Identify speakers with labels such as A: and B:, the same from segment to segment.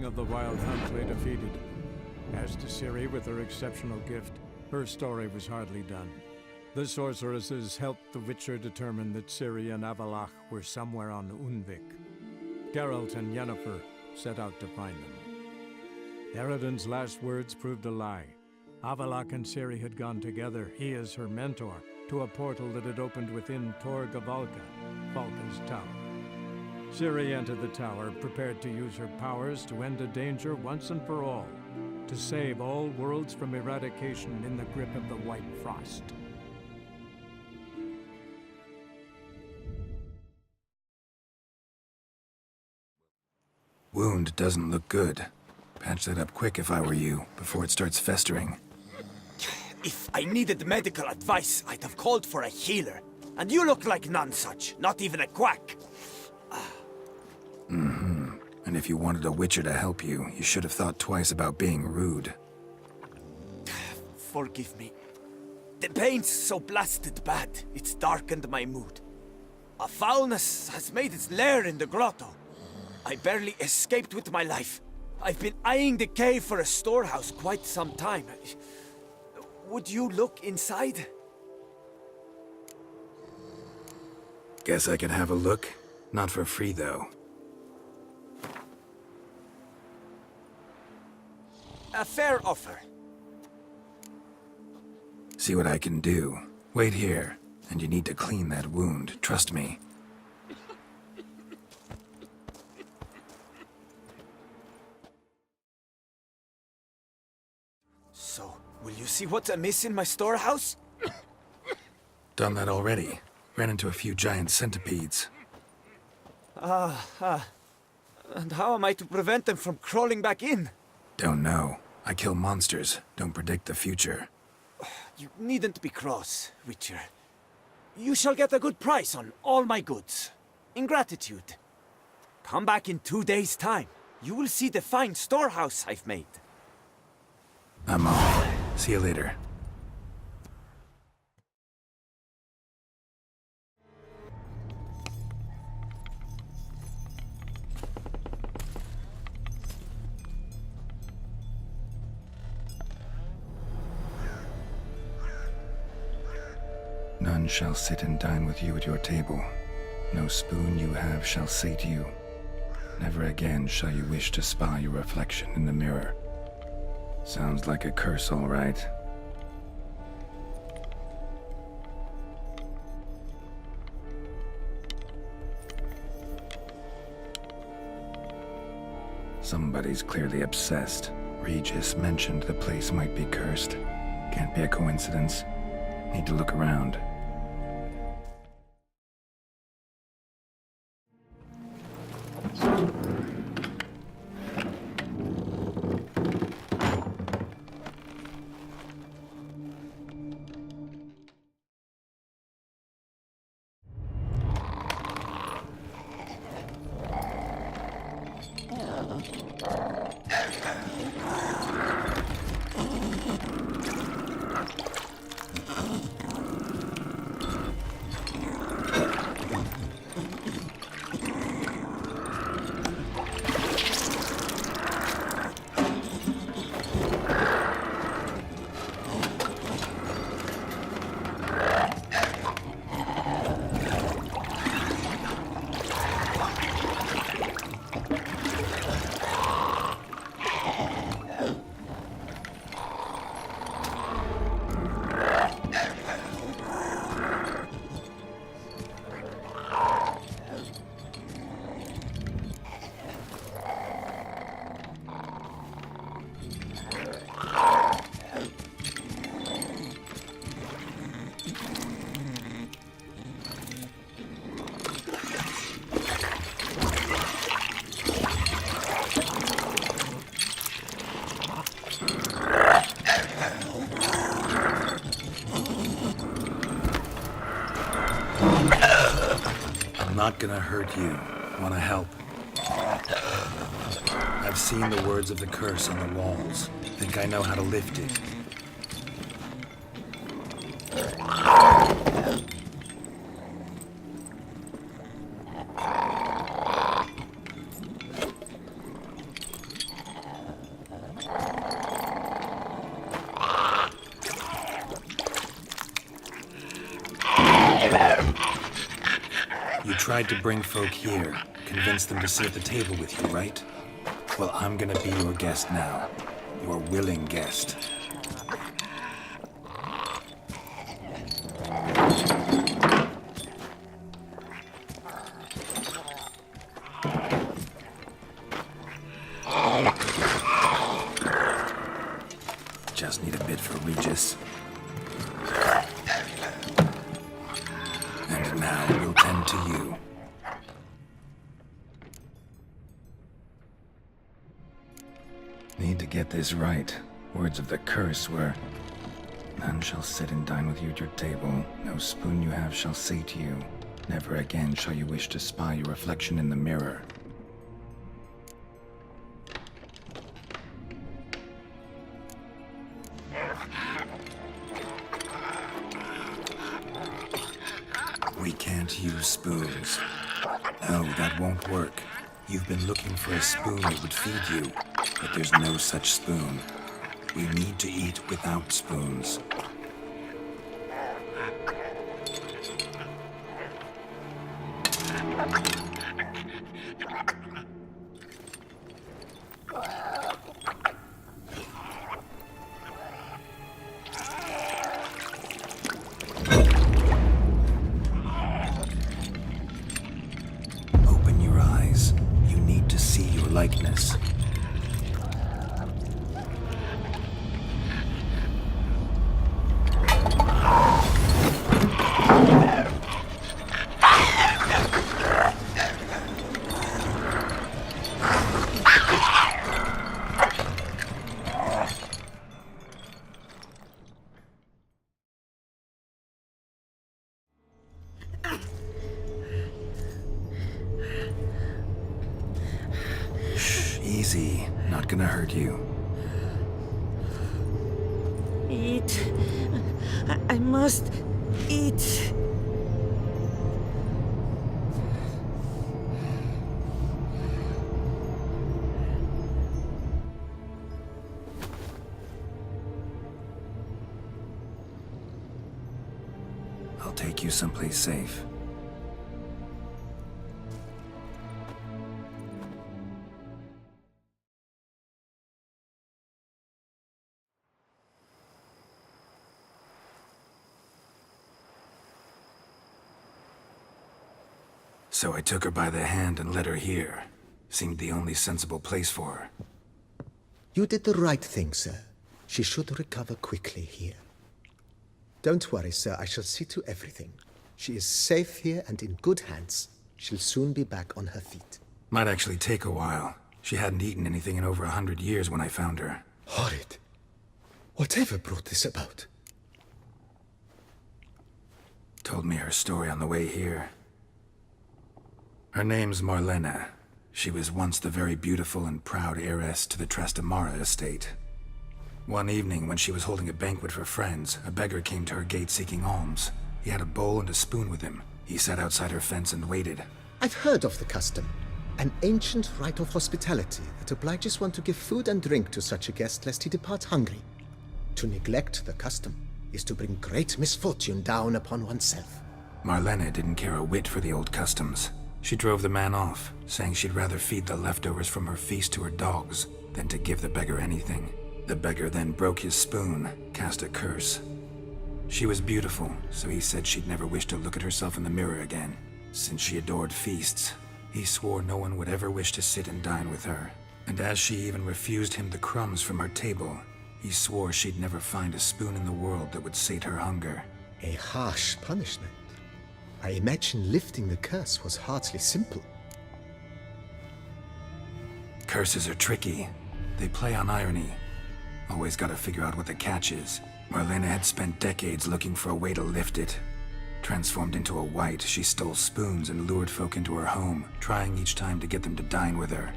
A: of the Wild Hunt lay defeated. As to Ciri with her exceptional gift, her story was hardly done. The sorceresses helped the Witcher determine that Ciri and Avallac'h were somewhere on Unvik. Geralt and Yennefer set out to find them. Eredin's last words proved a lie. Avallac'h and Ciri had gone together, he as her mentor, to a portal that had opened within Tor Gavalka, Valka's tower. Ciri entered the tower, prepared to use her powers to end a danger once and for all, to save all worlds from eradication in the grip of the White Frost.
B: Wound doesn't look good. Patch that up quick if I were you, before it starts festering.
C: If I needed medical advice, I'd have called for a healer. And you look like none such, not even a quack.
B: And if you wanted a Witcher to help you, you should have thought twice about being rude.
C: Forgive me. The pain's so blasted bad, it's darkened my mood. A foulness has made its lair in the grotto. I barely escaped with my life. I've been eyeing the cave for a storehouse quite some time. Would you look inside?
B: Guess I could have a look. Not for free, though.
C: A fair offer.
B: See what I can do. Wait here, and you need to clean that wound, trust me.
C: So, will you see what's amiss in my storehouse?
B: Done that already. Ran into a few giant centipedes.
C: And how am I to prevent them from crawling back in?
B: Don't know. I kill monsters, don't predict the future.
C: You needn't be cross, Witcher. You shall get a good price on all my goods. In gratitude. Come back in 2 days' time. You will see the fine storehouse I've made.
B: I'm off. See you later. None shall sit and dine with you at your table. No spoon you have shall sate you. Never again shall you wish to spy your reflection in the mirror. Sounds like a curse, all right. Somebody's clearly obsessed. Regis mentioned the place might be cursed. Can't be a coincidence. Need to look around. Not gonna hurt you. Wanna help? I've seen the words of the curse on the walls. Think I know how to lift it. tried to bring folk here, convince them to sit at the table with you, right? Well, I'm gonna be your guest now. Your willing guest. Just need a bit for Regis. And now we'll tend to you. Need to get this right. Words of the curse were, "None shall sit and dine with you at your table. No spoon you have shall say to you. Never again shall you wish to spy your reflection in the mirror." We can't use spoons. No, that won't work. You've been looking for a spoon that would feed you, but there's no such spoon. We need to eat without spoons. Open your eyes. You need to see your likeness. Easy, not gonna hurt you.
D: Eat. I must eat.
B: I'll take you someplace safe. So I took her by the hand and led her here. Seemed the only sensible place for her.
E: You did the right thing, sir. She should recover quickly here. Don't worry, sir. I shall see to everything. She is safe here and in good hands. She'll soon be back on her feet.
B: Might actually take a while. She hadn't eaten anything in over 100 years when I found her.
E: Horrid. Whatever brought this about?
B: Told me her story on the way here. Her name's Marlena. She was once the very beautiful and proud heiress to the Trastamara estate. One evening, when she was holding a banquet for friends, a beggar came to her gate seeking alms. He had a bowl and a spoon with him. He sat outside her fence and waited.
E: I've heard of the custom. An ancient rite of hospitality that obliges one to give food and drink to such a guest lest he depart hungry. To neglect the custom is to bring great misfortune down upon oneself.
B: Marlena didn't care a whit for the old customs. She drove the man off, saying she'd rather feed the leftovers from her feast to her dogs than to give the beggar anything. The beggar then broke his spoon, cast a curse. She was beautiful, so he said she'd never wish to look at herself in the mirror again. Since she adored feasts, he swore no one would ever wish to sit and dine with her. And as she even refused him the crumbs from her table, he swore she'd never find a spoon in the world that would sate her hunger.
E: A harsh punishment. I imagine lifting the curse was hardly simple.
B: Curses are tricky. They play on irony. Always gotta figure out what the catch is. Marlena had spent decades looking for a way to lift it. Transformed into a wight, she stole spoons and lured folk into her home, trying each time to get them to dine with her.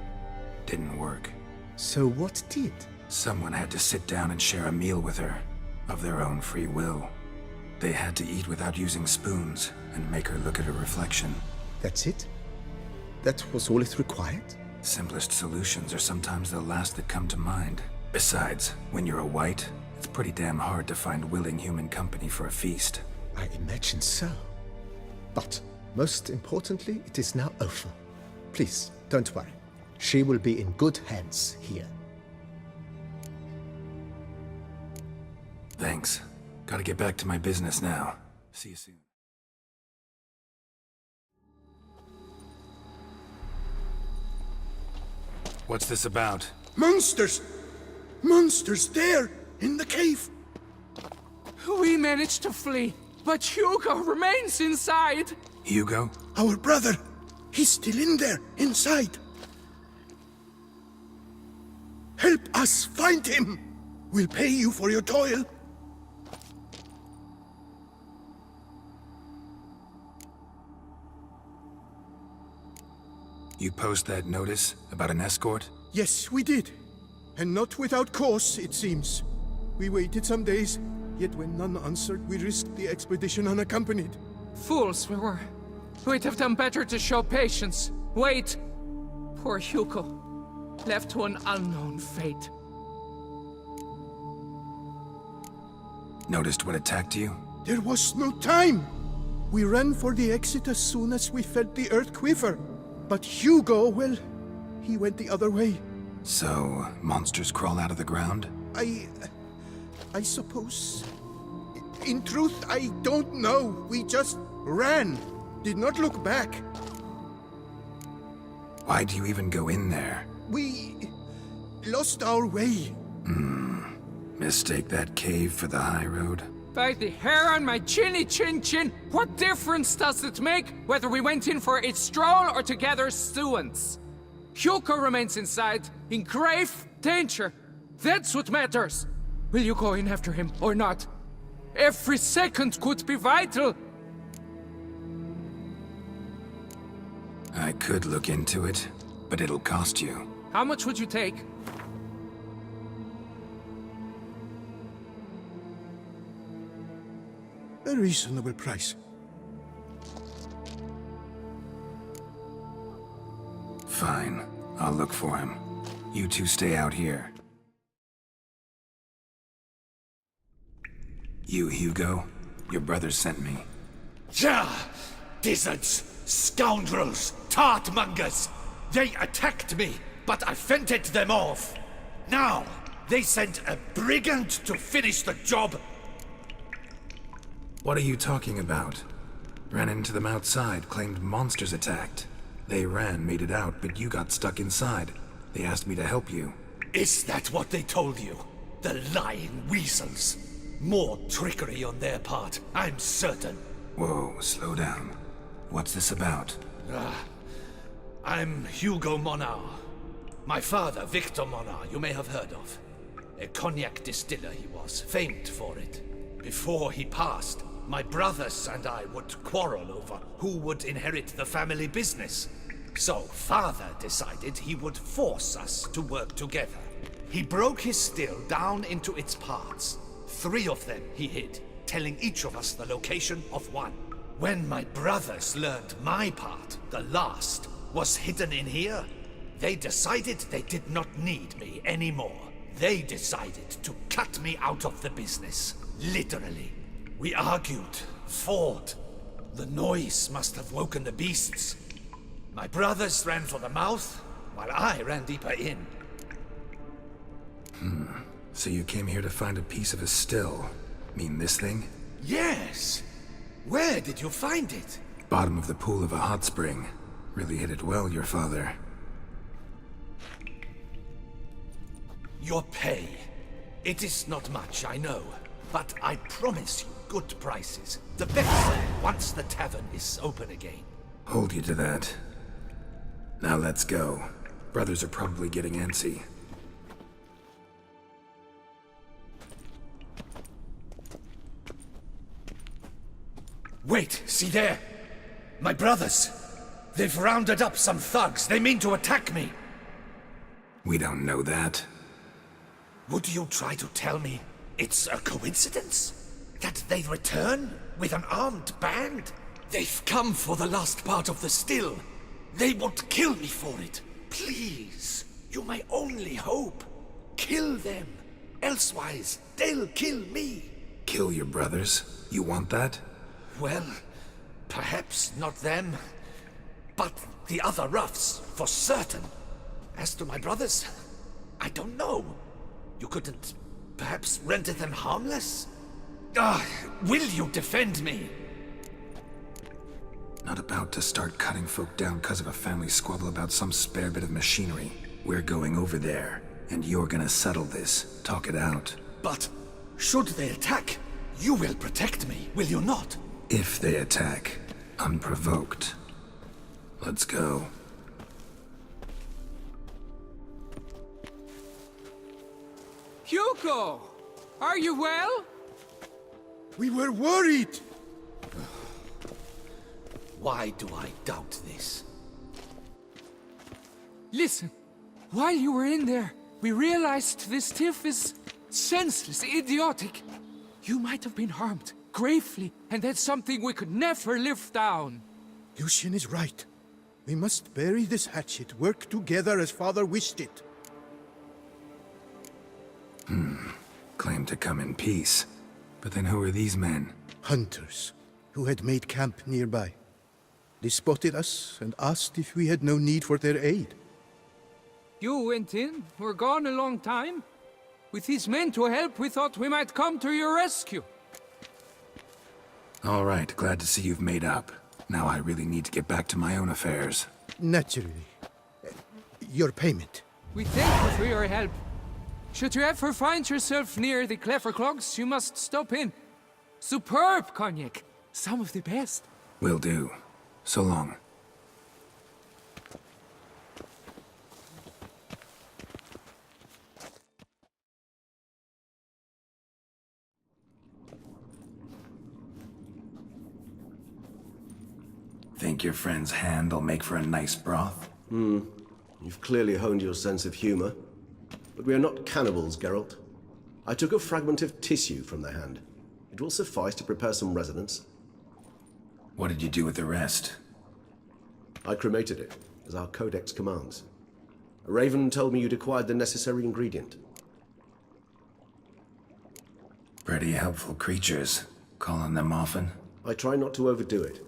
B: Didn't work.
E: So what did?
B: Someone had to sit down and share a meal with her, of their own free will. They had to eat without using spoons, and make her look at her reflection.
E: That's it? That was all it required?
B: Simplest solutions are sometimes the last that come to mind. Besides, when you're a wight, it's pretty damn hard to find willing human company for a feast.
E: I imagine so. But Most importantly, it is now over. Please, don't worry. She will be in good hands here.
B: Thanks. Gotta get back to my business now. See you soon. What's this about?
F: Monsters! Monsters there, in the cave!
G: We managed to flee, but Hugo remains inside!
B: Hugo?
F: Our brother! He's still in there, inside! Help us find him! We'll pay you for your toil!
B: You post that notice about an escort?
F: Yes, we did. And not without cause, it seems. We waited some days, yet when none answered, we risked the expedition unaccompanied.
G: Fools we were. We'd have done better to show patience. Wait! Poor Hugo. Left to an unknown fate.
B: Noticed what attacked you?
F: There was no time! We ran for the exit as soon as we felt the earth quiver. But Hugo, well, he went the other way.
B: So, monsters crawl out of the ground?
F: I suppose. In truth, I don't know. We just ran. Did not look back.
B: Why do you even go in there?
F: We lost our way.
B: Mistake that cave for the high road?
G: By the hair on my chinny chin chin, what difference does it make whether we went in for a stroll or to gather students? Hugo remains inside, in grave danger. That's what matters. Will you go in after him or not? Every second could be vital.
B: I could look into it, but it'll cost you.
G: How much would you take?
F: A reasonable price.
B: Fine. I'll look for him. You two stay out here. You, Hugo? Your brother sent me.
H: Ja! Dizzards! Scoundrels! Tartmongers! They attacked me, but I fended them off. Now, they sent a brigand to finish the job.
B: What are you talking about? Ran into them outside, claimed monsters attacked. They ran, made it out, but you got stuck inside. They asked me to help you.
H: Is that what they told you? The lying weasels. More trickery on their part, I'm certain.
B: Whoa, slow down. What's this about?
H: I'm Hugo Monar. My father, Victor Monar, you may have heard of. A cognac distiller he was, famed for it. Before he passed, my brothers and I would quarrel over who would inherit the family business. So father decided he would force us to work together. He broke his still down into its parts. 3 of them he hid, telling each of us the location of one. When my brothers learned my part, the last, was hidden in here, they decided they did not need me anymore. They decided to cut me out of the business, literally. We argued, fought. The noise must have woken the beasts. My brothers ran for the mouth, while I ran deeper in.
B: So you came here to find a piece of a still. Mean this thing?
H: Yes! Where did you find it?
B: Bottom of the pool of a hot spring. Really hit it well, your father.
H: Your pay. It is not much, I know. But I promise you good prices. The best once the tavern is open again.
B: Hold you to that. Now let's go. Brothers are probably getting antsy.
H: Wait, see there? My brothers. They've rounded up some thugs. They mean to attack me.
B: We don't know that.
H: Would you try to tell me it's a coincidence? That they return with an armed band? They've come for the last part of the still. They won't kill me for it. Please, you're my only hope. Kill them. Elsewise, they'll kill me.
B: Kill your brothers? You want that?
H: Well, Perhaps not them, but the other roughs, for certain. As to my brothers, I don't know. You couldn't perhaps render them harmless? Will you defend me?
B: Not about to start cutting folk down because of a family squabble about some spare bit of machinery. We're going over there, and you're gonna settle this. Talk it out.
H: But should they attack, you will protect me, will you not?
B: If they attack, unprovoked. Let's go.
G: Hugo! Are you well?
F: We were worried!
H: Why do I doubt this?
G: Listen, while you were in there, we realized this tiff is senseless, idiotic. You might have been harmed, gravely, and that's something we could never live down.
F: Lucian is right. We must bury this hatchet, work together as Father wished it.
B: Claim to come in peace. But then who are these men?
F: Hunters, who had made camp nearby. They spotted us and asked if we had no need for their aid.
G: You went in, were gone a long time. With these men to help, we thought we might come to your rescue.
B: All right, glad to see you've made up. Now I really need to get back to my own affairs.
F: Naturally. Your payment.
G: We thank you for your help. Should you ever find yourself near the Clever Clogs, you must stop in. Superb cognac. Some of the best.
B: Will do. So long. Think your friend's hand will make for a nice broth?
I: You've clearly honed your sense of humor. But we are not cannibals, Geralt. I took a fragment of tissue from the hand. It will suffice to prepare some resonance.
B: What did you do with the rest?
I: I cremated it, as our codex commands. A raven told me you'd acquired the necessary ingredient.
B: Pretty helpful creatures. Call on them often?
I: I try not to overdo it,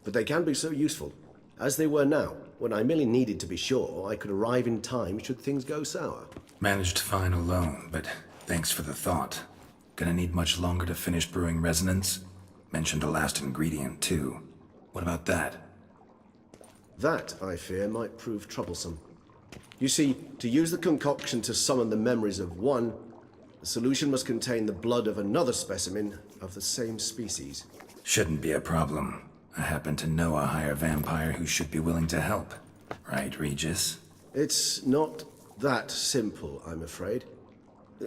I: but they can be so useful, as they were now, when I merely needed to be sure I could arrive in time should things go sour.
B: Managed fine alone, but thanks for the thought. Gonna need much longer to finish brewing resonance? Mentioned the last ingredient, too. What about that?
I: That, I fear, might prove troublesome. You see, to use the concoction to summon the memories of one, the solution must contain the blood of another specimen of the same species.
B: Shouldn't be a problem. I happen to know a higher vampire who should be willing to help. Right, Regis?
I: It's not that simple, I'm afraid.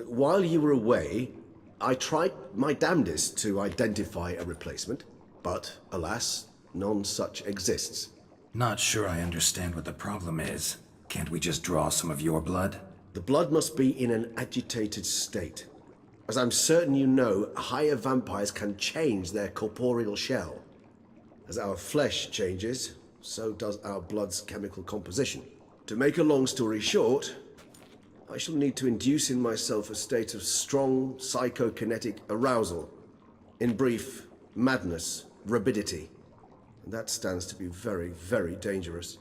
I: While you were away, I tried my damnedest to identify a replacement, but alas, none such exists.
B: Not sure I understand what the problem is. Can't we just draw some of your blood?
I: The blood must be in an agitated state. As I'm certain you know, higher vampires can change their corporeal shell. As our flesh changes, so does our blood's chemical composition. To make a long story short, I shall need to induce in myself a state of strong psychokinetic arousal. In brief, madness, rabidity. And that stands to be very, very dangerous.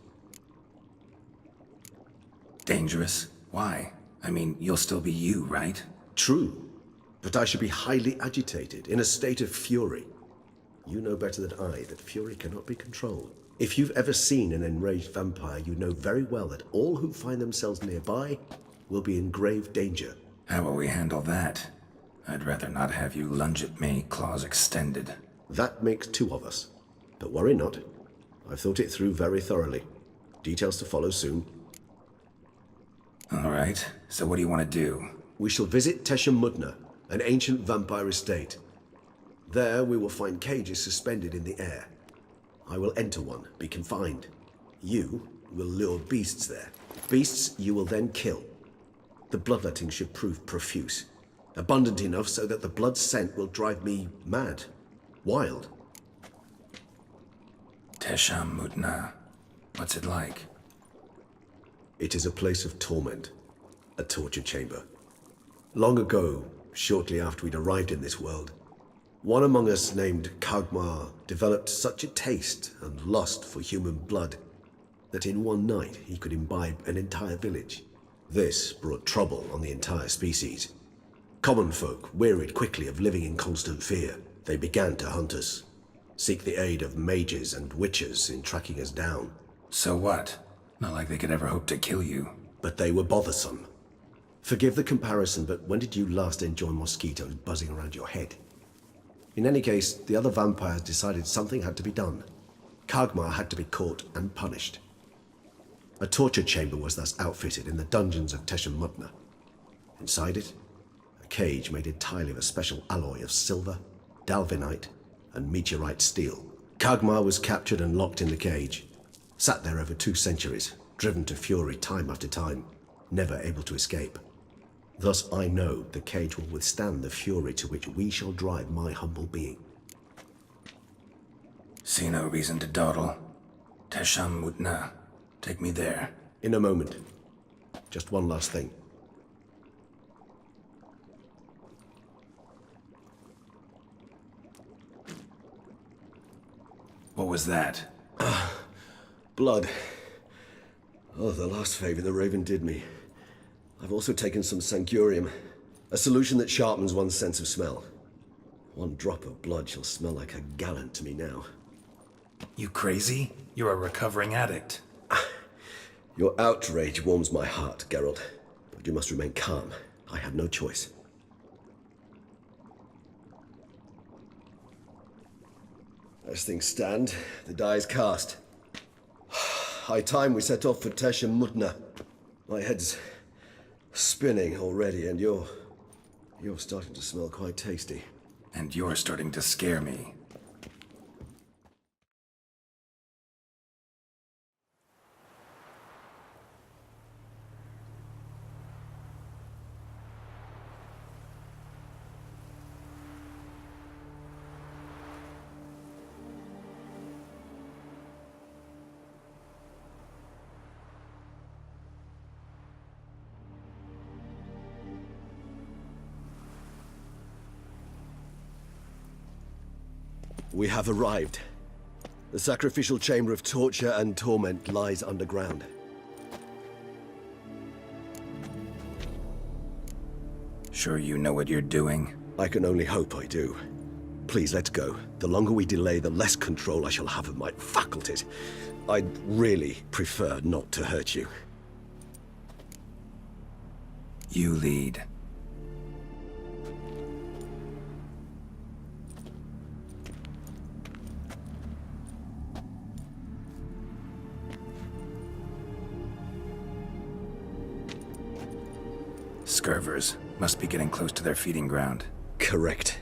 B: Dangerous? Why? I mean, you'll still be you, right?
I: True, but I should be highly agitated, in a state of fury. You know better than I that fury cannot be controlled. If you've ever seen an enraged vampire, you know very well that all who find themselves nearby will be in grave danger.
B: How will we handle that? I'd rather not have you lunge at me, claws extended.
I: That makes two of us. But worry not. I've thought it through very thoroughly. Details to follow soon.
B: All right, so what do you want to do?
I: We shall visit Tesha Mudna, an ancient vampire estate. There we will find cages suspended in the air. I will enter one, be confined. You will lure beasts there. Beasts you will then kill. The bloodletting should prove profuse. Abundant enough so that the blood scent will drive me mad. Wild.
B: Tesha Mudna. What's it like?
I: It is a place of torment. A torture chamber. Long ago, shortly after we'd arrived in this world, One among us named Kagmar developed such a taste and lust for human blood that in one night he could imbibe an entire village. This brought trouble on the entire species. Common folk wearied quickly of living in constant fear. They began to hunt us, seek the aid of mages and witches in tracking us down.
B: So what? Not like they could ever hope to kill you.
I: But they were bothersome. Forgive the comparison, but when did you last enjoy mosquitoes buzzing around your head? In any case, the other vampires decided something had to be done. Kagmar had to be caught and punished. A torture chamber was thus outfitted in the dungeons of Tesham-Mutna. Inside it, a cage made entirely of a special alloy of silver, dalvinite, and meteorite steel. Kagmar was captured and locked in the cage. Sat there over 2 centuries, driven to fury time after time, never able to escape. Thus I know the cage will withstand the fury to which we shall drive my humble being.
B: See no reason to dawdle. Tesham-Mutna. Take me there.
I: In a moment. Just one last thing.
B: What was that?
I: Blood. Oh, the last favor the Raven did me. I've also taken some Sancurium, a solution that sharpens one's sense of smell. One drop of blood shall smell like a gallant to me now.
B: You crazy? You're a recovering addict.
I: Your outrage warms my heart, Geralt. But you must remain calm. I have no choice. As things stand, the die is cast. High time we set off for Tesham-Mutna. My head's spinning already, and you're starting to smell quite tasty.
B: And you're starting to scare me.
I: We have arrived. The sacrificial chamber of torture and torment lies underground.
B: Sure you know what you're doing?
I: I can only hope I do. Please, let's go. The longer we delay, the less control I shall have of my faculties. I'd really prefer not to hurt you.
B: You lead. Scurvers must be getting close to their feeding ground.
I: Correct.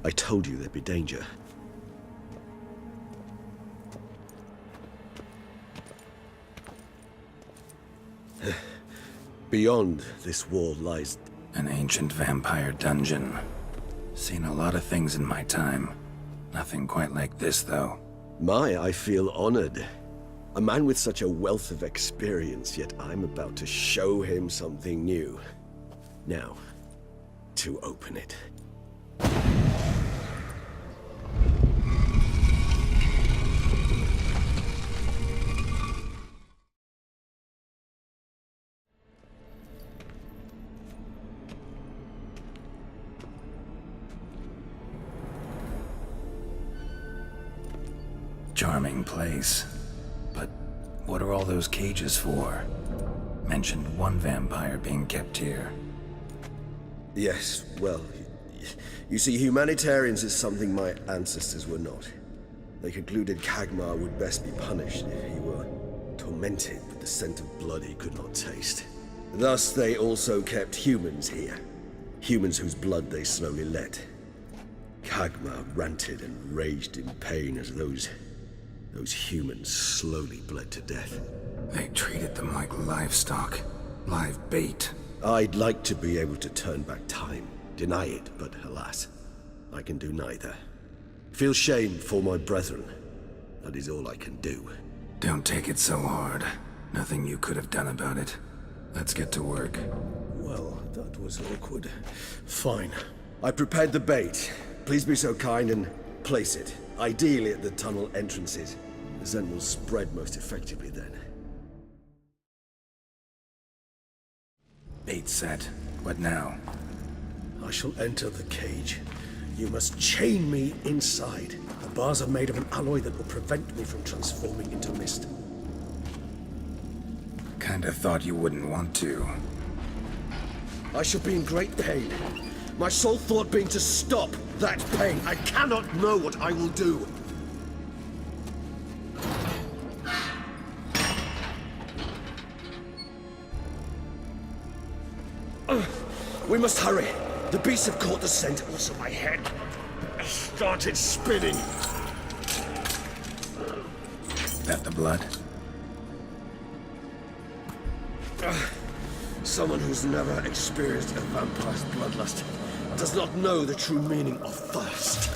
I: I told you there'd be danger. Beyond this wall lies...
B: An ancient vampire dungeon. Seen a lot of things in my time. Nothing quite like this, though.
I: I feel honored. A man with such a wealth of experience, yet I'm about to show him something new. Now, to open it.
B: Charming place. But what are all those cages for? Mentioned one vampire being kept here.
I: Yes, well, you see, humanitarians is something my ancestors were not. They concluded Kagmar would best be punished if he were tormented with the scent of blood he could not taste. Thus, they also kept humans here. Humans whose blood they slowly let. Kagmar ranted and raged in pain as those humans slowly bled to death.
B: They treated them like livestock. Live bait.
I: I'd like to be able to turn back time, deny it, but alas, I can do neither. Feel shame for my brethren. That is all I can do.
B: Don't take it so hard. Nothing you could have done about it. Let's get to work.
I: Well, that was awkward. Fine. I prepared the bait. Please be so kind and place it, ideally at the tunnel entrances. The scent will spread most effectively then.
B: Bait set. What now?
I: I shall enter the cage. You must chain me inside. The bars are made of an alloy that will prevent me from transforming into mist.
B: Kinda thought you wouldn't want to.
I: I shall be in great pain. My sole thought being to stop that pain. I cannot know what I will do. We must hurry. The beasts have caught the scent, also my head started spinning.
B: That the blood?
I: Someone who's never experienced a vampire's bloodlust does not know the true meaning of thirst.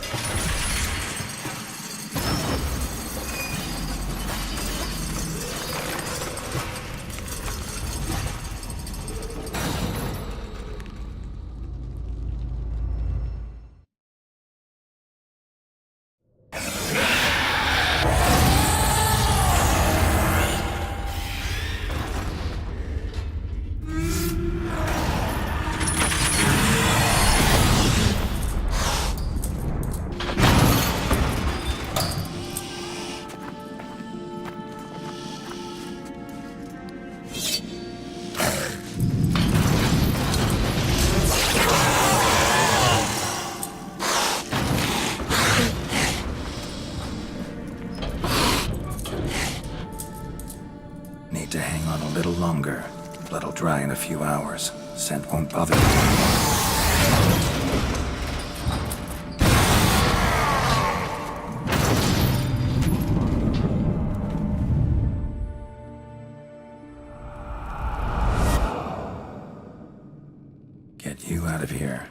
B: Need to hang on a little longer. Blood'll dry in a few hours. Scent won't bother me. Get you out of here.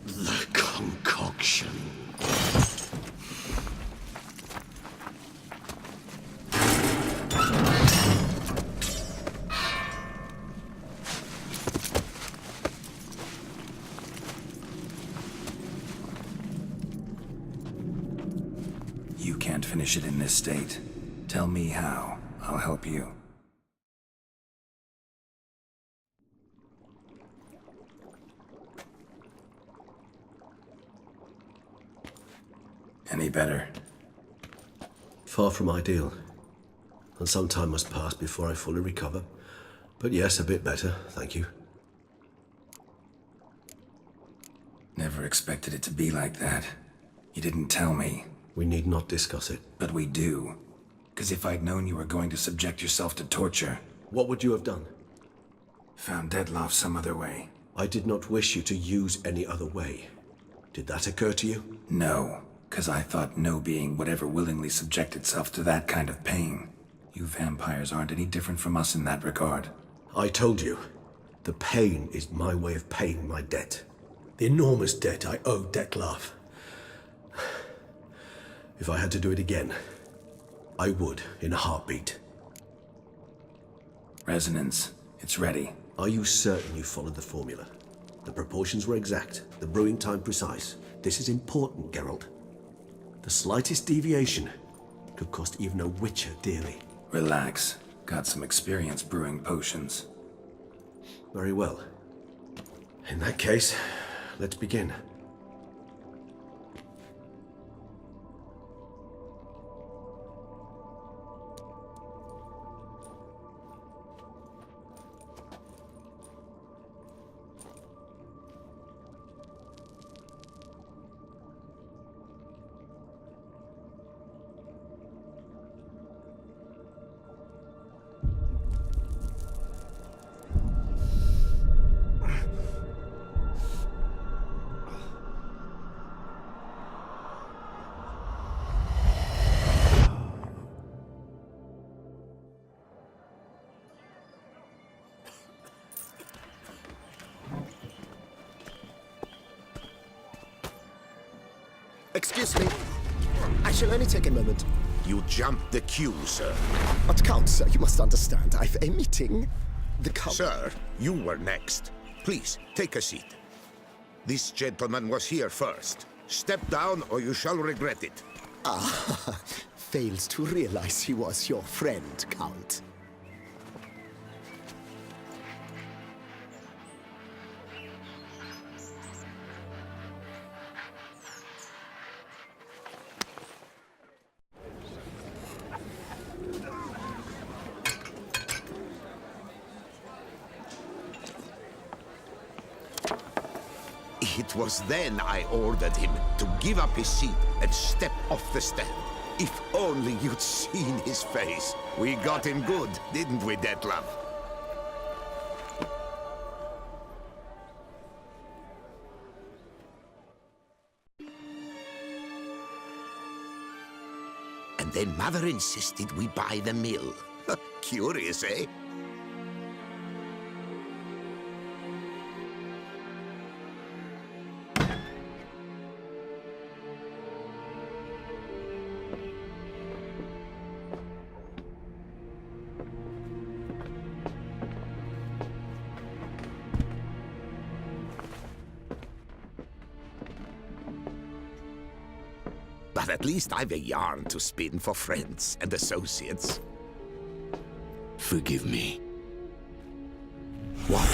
I: The concoction.
B: You can't finish it in this state. Tell me how. I'll help you. Any better?
I: Far from ideal. And some time must pass before I fully recover. But yes, a bit better, thank you.
B: Never expected it to be like that. You didn't tell me.
I: We need not discuss it.
B: But we do. 'Cause if I'd known you were going to subject yourself to torture...
I: What would you have done?
B: Found Deadloff some other way.
I: I did not wish you to use any other way. Did that occur to you?
B: No. 'Cause I thought no being would ever willingly subject itself to that kind of pain. You vampires aren't any different from us in that regard.
I: I told you, the pain is my way of paying my debt. The enormous debt I owe Dettlaff. If I had to do it again, I would in a heartbeat.
B: Resonance. It's ready.
I: Are you certain you followed the formula? The proportions were exact, the brewing time precise. This is important, Geralt. The slightest deviation could cost even a witcher dearly.
B: Relax. Got some experience brewing potions.
I: Very well. In that case, let's begin.
E: Excuse me. I shall only take a moment.
J: You jumped the queue, sir.
E: But Count, sir, you must understand. I've a meeting. The Count...
J: Sir, you were next. Please, take a seat. This gentleman was here first. Step down or you shall regret it.
E: Ah, fails to realize he was your friend, Count.
J: It was then I ordered him to give up his seat and step off the stand. If only you'd seen his face. We got him good, didn't we, Detlef? And then Mother insisted we buy the mill. Curious, eh? But at least I've a yarn to spin for friends and associates.
B: Forgive me.
J: What?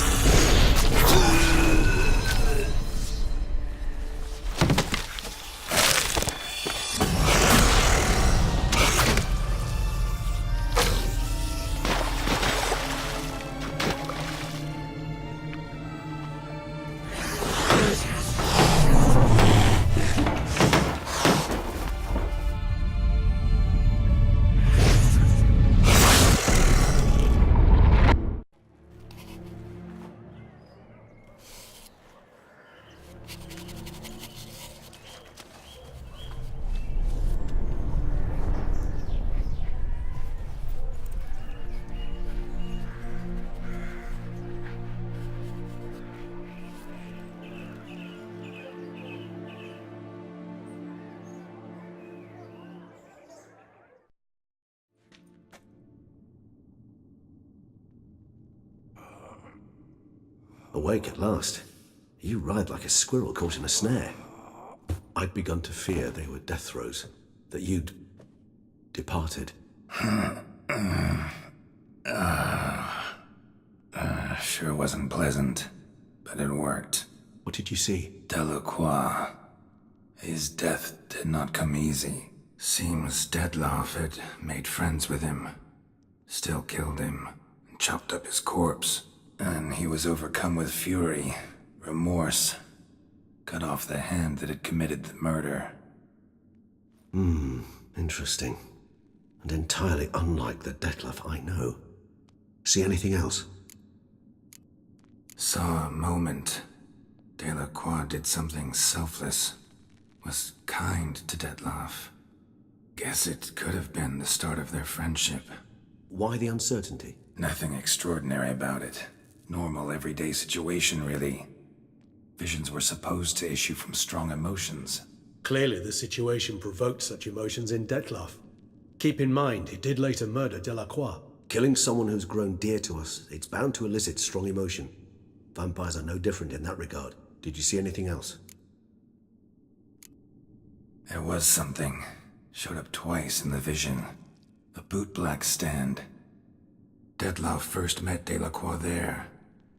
I: Awake at last. You ride like a squirrel caught in a snare. I'd begun to fear they were death throes, that you'd departed.
B: Sure wasn't pleasant, but it worked.
I: What did you see?
B: Delacroix. His death did not come easy. Seems Detlef had made friends with him, still killed him, and chopped up his corpse. And he was overcome with fury, remorse, cut off the hand that had committed the murder.
I: Interesting. And entirely unlike the Detlef I know. See anything else?
B: Saw a moment. Delacroix did something selfless. Was kind to Detlef. Guess it could have been the start of their friendship.
I: Why the uncertainty?
B: Nothing extraordinary about it. Normal, everyday situation, really. Visions were supposed to issue from strong emotions.
K: Clearly the situation provoked such emotions in Detlef. Keep in mind, he did later murder Delacroix.
I: Killing someone who's grown dear to us, it's bound to elicit strong emotion. Vampires are no different in that regard. Did you see anything else?
B: There was something. Showed up twice in the vision. A bootblack stand. Detlef first met Delacroix there.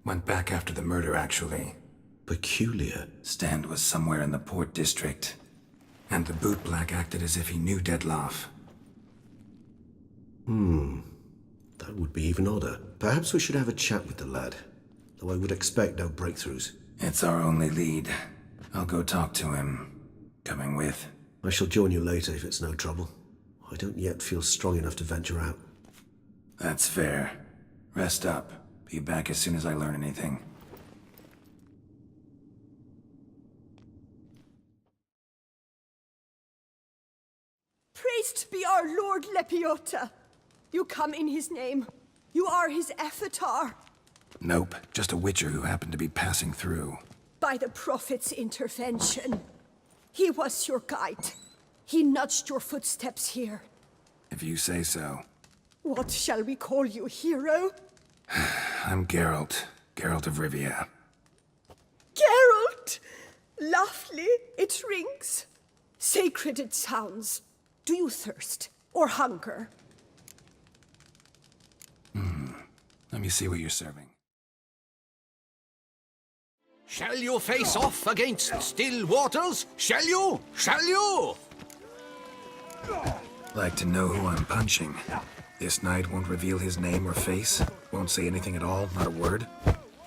B: Went back after the murder, actually.
I: Peculiar.
B: Stand was somewhere in the Port District. And the bootblack acted as if he knew Detlef.
I: That would be even odder. Perhaps we should have a chat with the lad. Though I would expect no breakthroughs.
B: It's our only lead. I'll go talk to him. Coming with?
I: I shall join you later if it's no trouble. I don't yet feel strong enough to venture out.
B: That's fair. Rest up. Be back as soon as I learn anything.
L: Praised be our Lord Lepiota. You come in his name. You are his avatar.
B: Nope, just a witcher who happened to be passing through.
L: By the prophet's intervention. He was your guide. He nudged your footsteps here.
B: If you say so.
L: What shall we call you, hero?
B: I'm Geralt. Geralt of Rivia.
L: Lovely it rings. Sacred it sounds. Do you thirst or hunger?
B: Let me see what you're serving.
H: Shall you face off against still waters? Shall you? Shall you?
B: Like to know who I'm punching. This knight won't reveal his name or face. Won't say anything at all, not a word.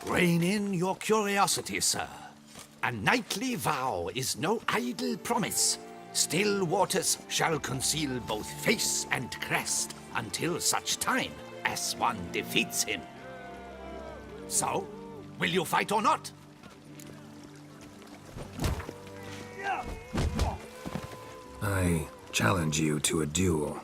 H: Rein in your curiosity, sir. A knightly vow is no idle promise. Still waters shall conceal both face and crest until such time as one defeats him. So, will you fight or not?
B: I challenge you to a duel.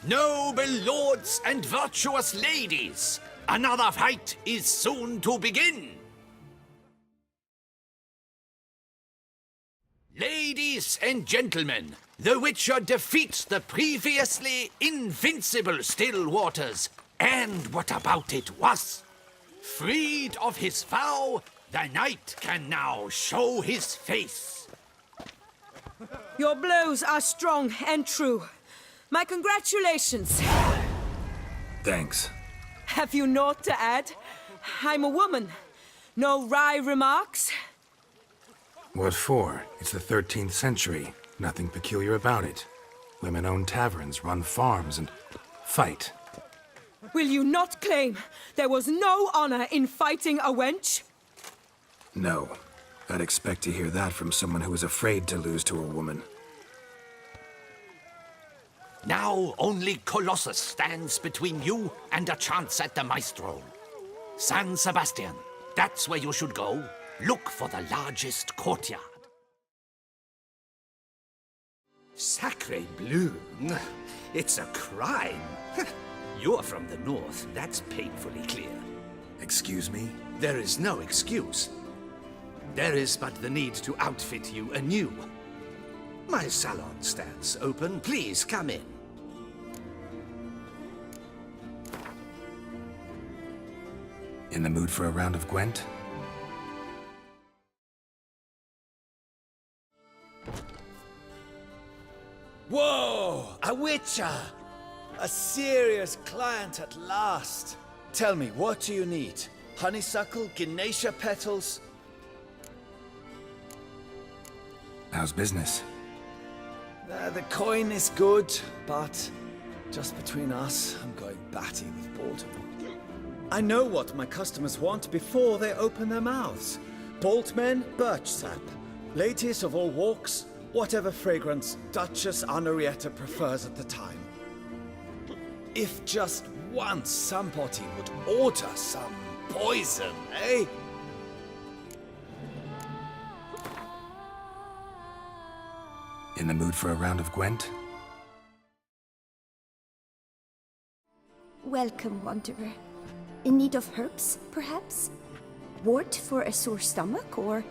H: Noble lords and virtuous ladies, another fight is soon to begin. Ladies and gentlemen, the Witcher defeats the previously invincible Still Waters, and what about it was? Freed of his vow, the knight can now show his face.
D: Your blows are strong and true. My congratulations.
B: Thanks.
D: Have you naught to add? I'm a woman. No wry remarks?
B: What for? It's the 13th century. Nothing peculiar about it. Women own taverns, run farms, and fight.
D: Will you not claim there was no honor in fighting a wench?
B: No. I'd expect to hear that from someone who is afraid to lose to a woman.
H: Now only Colossus stands between you and a chance at the Maestro. San Sebastian, that's where you should go. Look for the largest courtyard. Sacre bleu! It's a crime. You're from the north, that's painfully clear.
B: Excuse me?
H: There is no excuse. There is but the need to outfit you anew. My salon stands open. Please come in.
B: In the mood for a round of Gwent?
M: Whoa! A witcher! A serious client at last. Tell me, what do you need? Honeysuckle, Ginacia petals?
B: How's business?
M: The coin is good, but just between us, I'm going batty with Baltimore. I know what my customers want before they open their mouths. Boltmen, birch sap. Ladies of all walks, whatever fragrance Duchess Henrietta prefers at the time. If just once somebody would order some poison, eh?
B: In the mood for a round of Gwent?
N: Welcome, wanderer. In need of herbs, perhaps? Wort for a sore stomach, or...?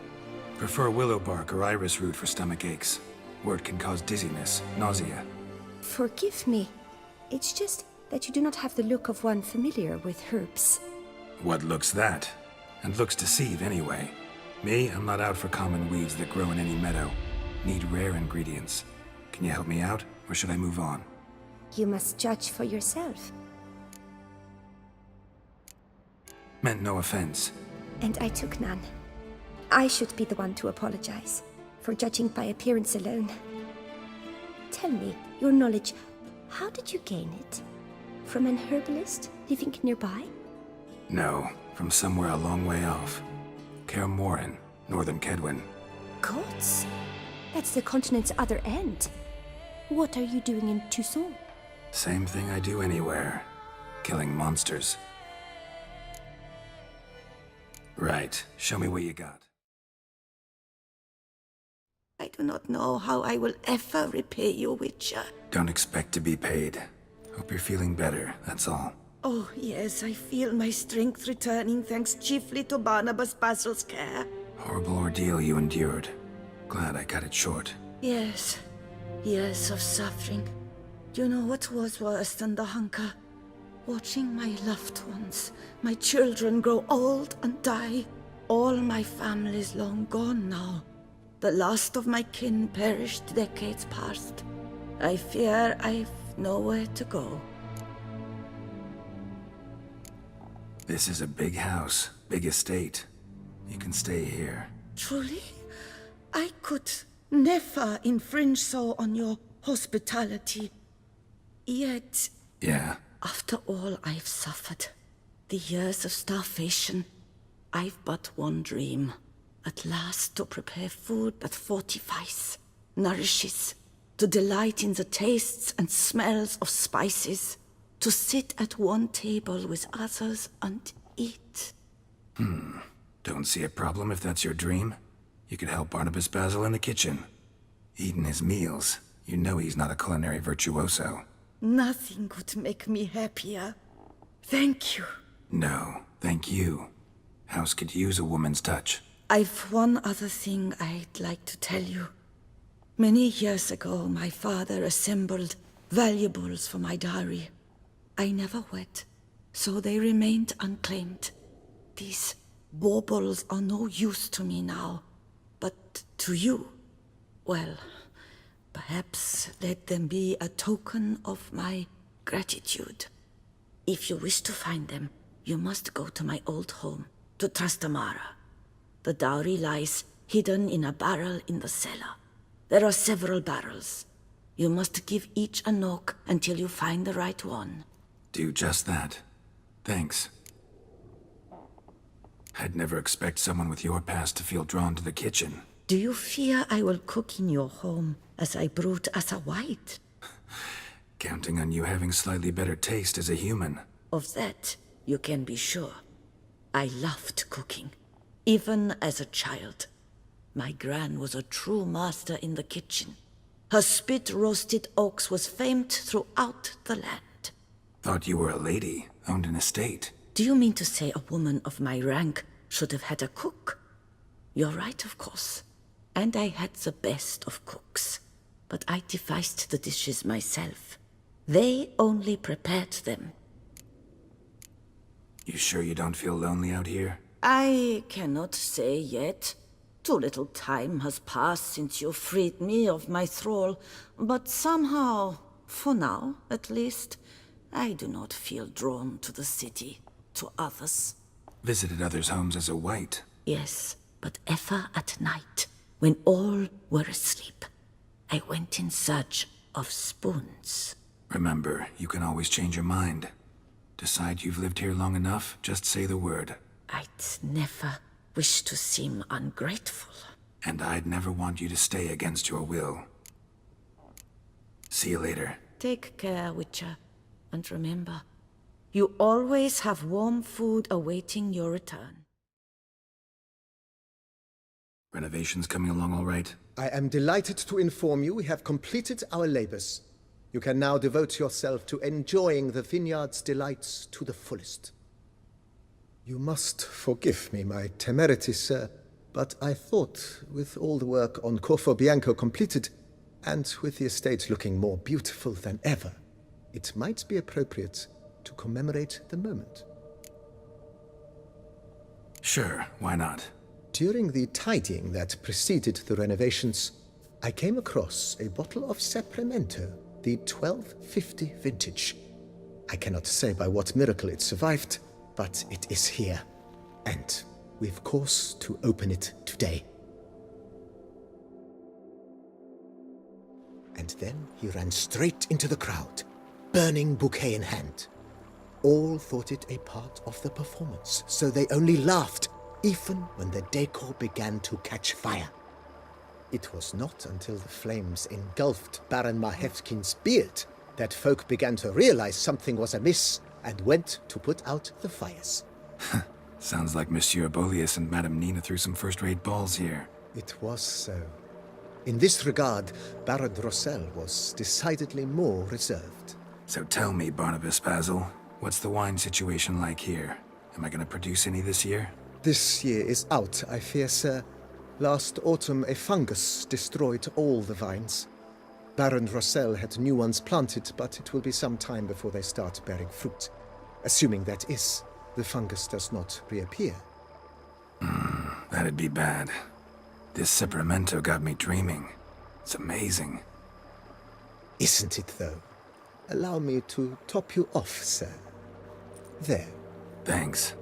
B: Prefer willow bark or iris root for stomach aches. Wort can cause dizziness, nausea.
N: Forgive me. It's just that you do not have the look of one familiar with herbs.
B: What looks that? And looks deceive anyway. Me, I'm not out for common weeds that grow in any meadow. Need rare ingredients. Can you help me out, or should I move on?
N: You must judge for yourself.
B: Meant no offense.
N: And I took none. I should be the one to apologize for judging by appearance alone. Tell me, your knowledge, how did you gain it? From an herbalist living nearby?
B: No, from somewhere a long way off. Kaer Morhen, northern Kedwin.
N: Gods? That's the continent's other end. What are you doing in Toussaint?
B: Same thing I do anywhere. Killing monsters. Right, show me what you got.
D: I do not know how I will ever repay you, Witcher.
B: Don't expect to be paid. Hope you're feeling better, that's all.
D: Oh, yes, I feel my strength returning thanks chiefly to Barnabas Basil's care.
B: Horrible ordeal you endured. Glad I cut it short.
D: Yes, years of suffering. Do you know what was worse than the hunger? Watching my loved ones, my children grow old and die. All my family's long gone now. The last of my kin perished decades past. I fear I've nowhere to go.
B: This is a big house, big estate. You can stay here.
D: Truly? I could never infringe so on your hospitality. Yet...
B: Yeah?
D: After all I've suffered, the years of starvation, I've but one dream. At last to prepare food that fortifies, nourishes, to delight in the tastes and smells of spices, to sit at one table with others and eat.
B: Don't see a problem if that's your dream. You could help Barnabas Basil in the kitchen. Eating his meals. You know he's not a culinary virtuoso.
D: Nothing could make me happier. Thank you.
B: No, thank you. House could use a woman's touch.
D: I've one other thing I'd like to tell you. Many years ago, my father assembled valuables for my dowry. I never wed, so they remained unclaimed. These baubles are no use to me now, but to you, well, perhaps let them be a token of my gratitude. If you wish to find them, you must go to my old home, to Trastamara. The dowry lies hidden in a barrel in the cellar. There are several barrels. You must give each a knock until you find the right one.
B: Do just that. Thanks. I'd never expect someone with your past to feel drawn to the kitchen.
D: Do you fear I will cook in your home as I brewed as a white?
B: Counting on you having slightly better taste as a human.
D: Of that, you can be sure. I loved cooking, even as a child. My gran was a true master in the kitchen. Her spit-roasted ox was famed throughout the land.
B: Thought you were a lady, owned an estate.
D: Do you mean to say a woman of my rank should have had a cook? You're right, of course. And I had the best of cooks. But I devised the dishes myself. They only prepared them.
B: You sure you don't feel lonely out here?
D: I cannot say yet. Too little time has passed since you freed me of my thrall, but somehow, for now at least, I do not feel drawn to the city, to others.
B: Visited others' homes as a white?
D: Yes, but ever at night, when all were asleep, I went in search of spoons.
B: Remember, you can always change your mind. Decide you've lived here long enough, just say the word.
D: I'd never wish to seem ungrateful.
B: And I'd never want you to stay against your will. See you later.
D: Take care, Witcher. And remember, you always have warm food awaiting your return.
B: Renovations coming along all right?
E: I am delighted to inform you we have completed our labors. You can now devote yourself to enjoying the vineyard's delights to the fullest. You must forgive me my temerity, sir, but I thought, with all the work on Corfo Bianco completed, and with the estate looking more beautiful than ever, it might be appropriate to commemorate the moment.
B: Sure, why not?
E: During the tidying that preceded the renovations, I came across a bottle of Sapramento, the 1250 vintage. I cannot say by what miracle it survived, but it is here, and we've cause to open it today. And then he ran straight into the crowd, burning bouquet in hand. All thought it a part of the performance, so they only laughed, even when the decor began to catch fire. It was not until the flames engulfed Baron Mahevkin's beard that folk began to realize something was amiss and went to put out the fires.
B: Sounds like Monsieur Bolius and Madame Nina threw some first-rate balls here.
E: It was so. In this regard, Baron Rossel was decidedly more reserved.
B: So tell me, Barnabas Basil, what's the wine situation like here? Am I going to produce any this year?
E: This year is out, I fear, sir. Last autumn, a fungus destroyed all the vines. Baron Rossel had new ones planted, but it will be some time before they start bearing fruit. Assuming that is, the fungus does not reappear.
B: That'd be bad. This Sacramento got me dreaming. It's amazing.
E: Isn't it, though? Allow me to top you off, sir. There.
B: Thanks.